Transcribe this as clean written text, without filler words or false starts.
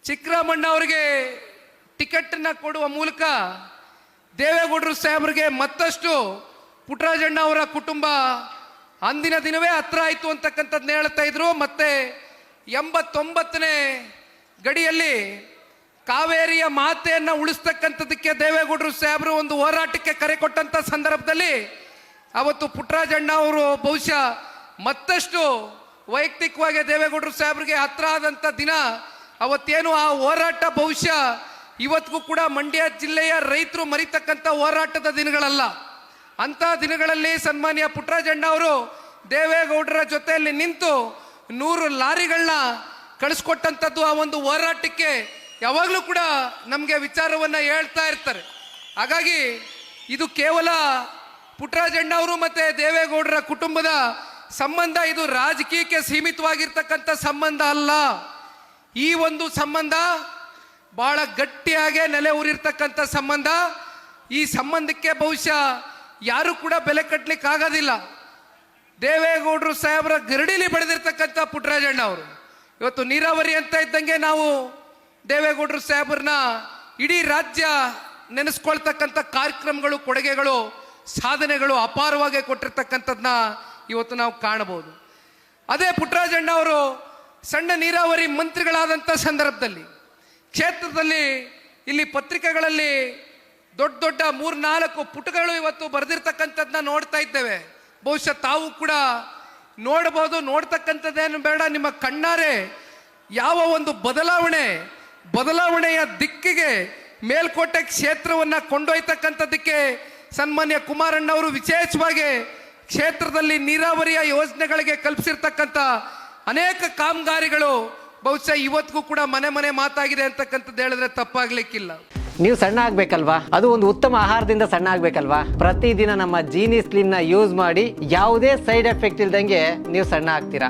ಚಿಕ್ಕರಾಮಣ್ಣ ಅವರಿಗೆ ಟಿಕೆಟನ್ನ ಕೊಡುವ ಮೂಲಕ ದೇವೇಗೌಡರು ಸಾಹೇಬರಿಗೆ ಮತ್ತಷ್ಟು ಪುಟ್ಟರಾಜಣ್ಣ ಅವರ ಕುಟುಂಬ ಅಂದಿನ ದಿನವೇ ಹತ್ರ ಆಯಿತು ಅಂತಕ್ಕಂಥದ್ದನ್ನ ಹೇಳ್ತಾ ಇದ್ರು. ಮತ್ತೆ 89ನೇ ಗಡಿಯಲ್ಲಿ ಕಾವೇರಿಯ ಮಾತೆಯನ್ನು ಉಳಿಸ್ತಕ್ಕಂಥದ್ದಕ್ಕೆ ದೇವೇಗೌಡರು ಸಾಹೇಬರು ಒಂದು ಹೋರಾಟಕ್ಕೆ ಕರೆ ಕೊಟ್ಟಂಥ ಸಂದರ್ಭದಲ್ಲಿ ಅವತ್ತು ಪುಟ್ಟರಾಜಣ್ಣ ಅವರು ಬಹುಶಃ ಮತ್ತಷ್ಟು ವೈಯಕ್ತಿಕವಾಗಿ ದೇವೇಗೌಡರು ಸಾಹೇಬರಿಗೆ ಹತ್ರ ಆದಂಥ ದಿನ ಅವತ್ತೇನು. ಆ ಹೋರಾಟ ಬಹುಶಃ ಇವತ್ತಿಗೂ ಕೂಡ ಮಂಡ್ಯ ಜಿಲ್ಲೆಯ ರೈತರು ಮರಿತಕ್ಕಂಥ ಹೋರಾಟದ ದಿನಗಳಲ್ಲ. ಅಂಥ ದಿನಗಳಲ್ಲಿ ಸನ್ಮಾನ್ಯ ಪುಟ್ಟರಾಜಣ್ಣ ಅವರು ದೇವೇಗೌಡರ ಜೊತೆಯಲ್ಲಿ ನಿಂತು 100 ಲಾರಿಗಳನ್ನ ಕಳಿಸ್ಕೊಟ್ಟಂಥದ್ದು ಆ ಒಂದು ಹೋರಾಟಕ್ಕೆ ಯಾವಾಗಲೂ ಕೂಡ ನಮಗೆ ವಿಚಾರವನ್ನು ಹೇಳ್ತಾ ಇರ್ತಾರೆ. ಹಾಗಾಗಿ ಇದು ಕೇವಲ ಪುಟ್ಟರಾಜಣ್ಣ ಅವರು ಮತ್ತು ದೇವೇಗೌಡರ ಕುಟುಂಬದ ಸಂಬಂಧ, ಇದು ರಾಜಕೀಯಕ್ಕೆ ಸೀಮಿತವಾಗಿರ್ತಕ್ಕಂಥ ಸಂಬಂಧ ಅಲ್ಲ. ಈ ಒಂದು ಸಂಬಂಧ ಬಹಳ ಗಟ್ಟಿಯಾಗಿ ನೆಲೆ ಊರಿರ್ತಕ್ಕಂಥ ಸಂಬಂಧ. ಈ ಸಂಬಂಧಕ್ಕೆ ಬಹುಶಃ ಯಾರು ಕೂಡ ಬೆಲೆ ಕಟ್ಟಲಿಕ್ಕೆ ಆಗೋದಿಲ್ಲ. ದೇವೇಗೌಡರು ಸಾಹೇಬರ ಗರಡಿಲಿ ಬೆಳೆದಿರ್ತಕ್ಕಂಥ ಪುಟ್ಟರಾಜಣ್ಣ ಅವರು ಇವತ್ತು ನೀರಾವರಿ ಅಂತ ಇದ್ದಂಗೆ ನಾವು ದೇವೇಗೌಡರು ಸಾಹೇಬರನ್ನ ಇಡೀ ರಾಜ್ಯ ನೆನೆಸ್ಕೊಳ್ತಕ್ಕಂಥ ಕಾರ್ಯಕ್ರಮಗಳು, ಕೊಡುಗೆಗಳು, ಸಾಧನೆಗಳು ಅಪಾರವಾಗಿ ಕೊಟ್ಟಿರ್ತಕ್ಕಂಥದ್ದನ್ನ ಇವತ್ತು ನಾವು ಕಾಣಬಹುದು. ಅದೇ ಪುಟ್ಟರಾಜಣ್ಣ ಅವರು ಸಣ್ಣ ನೀರಾವರಿ ಮಂತ್ರಿಗಳಾದಂಥ ಸಂದರ್ಭದಲ್ಲಿ ಕ್ಷೇತ್ರದಲ್ಲಿ ಇಲ್ಲಿ ಪತ್ರಿಕೆಗಳಲ್ಲಿ ದೊಡ್ಡ ದೊಡ್ಡ 3-4 ಪುಟಗಳು ಇವತ್ತು ಬರೆದಿರ್ತಕ್ಕಂಥದ್ದನ್ನ ನೋಡ್ತಾ ಇದ್ದೇವೆ. ಬಹುಶಃ ತಾವು ಕೂಡ ನೋಡಬಹುದು. ನೋಡ್ತಕ್ಕಂಥದ್ದೇನು ಬೇಡ, ನಿಮ್ಮ ಕಣ್ಣಾರೆ ಯಾವ ಒಂದು ಬದಲಾವಣೆಯ ದಿಕ್ಕಿಗೆ ಮೇಲ್ಕೋಟೆ ಕ್ಷೇತ್ರವನ್ನು ಕೊಂಡೊಯ್ತಕ್ಕಂಥದ್ದಕ್ಕೆ ಸನ್ಮಾನ್ಯ ಕುಮಾರಣ್ಣವರು ವಿಶೇಷವಾಗಿ ಕ್ಷೇತ್ರದಲ್ಲಿ ನೀರಾವರಿಯ ಯೋಜನೆಗಳಿಗೆ ಕಲ್ಪಿಸಿರ್ತಕ್ಕಂಥ ಅನೇಕ ಕಾಮಗಾರಿಗಳು ಬಹುಶಃ ಇವತ್ತಿಗೂ ಕೂಡ ಮನೆ ಮಾತಾಗಿದೆ ಅಂತಕ್ಕಂಥದ್ದು ಹೇಳಿದ್ರೆ ತಪ್ಪಾಗ್ಲಿಕ್ಕಿಲ್ಲ. ನೀವು ಸಣ್ಣ ಆಗ್ಬೇಕಲ್ವಾ? ಅದು ಒಂದು ಉತ್ತಮ ಆಹಾರದಿಂದ ಸಣ್ಣ ಆಗ್ಬೇಕಲ್ವಾ? ಪ್ರತಿದಿನ ನಮ್ಮ ಜೀನಿ ಸ್ಲಿಮ್ ನ ಯೂಸ್ ಮಾಡಿ ಯಾವುದೇ ಸೈಡ್ ಎಫೆಕ್ಟ್ ಇಲ್ದಂಗೆ ನೀವು ಸಣ್ಣ ಆಗ್ತೀರಾ.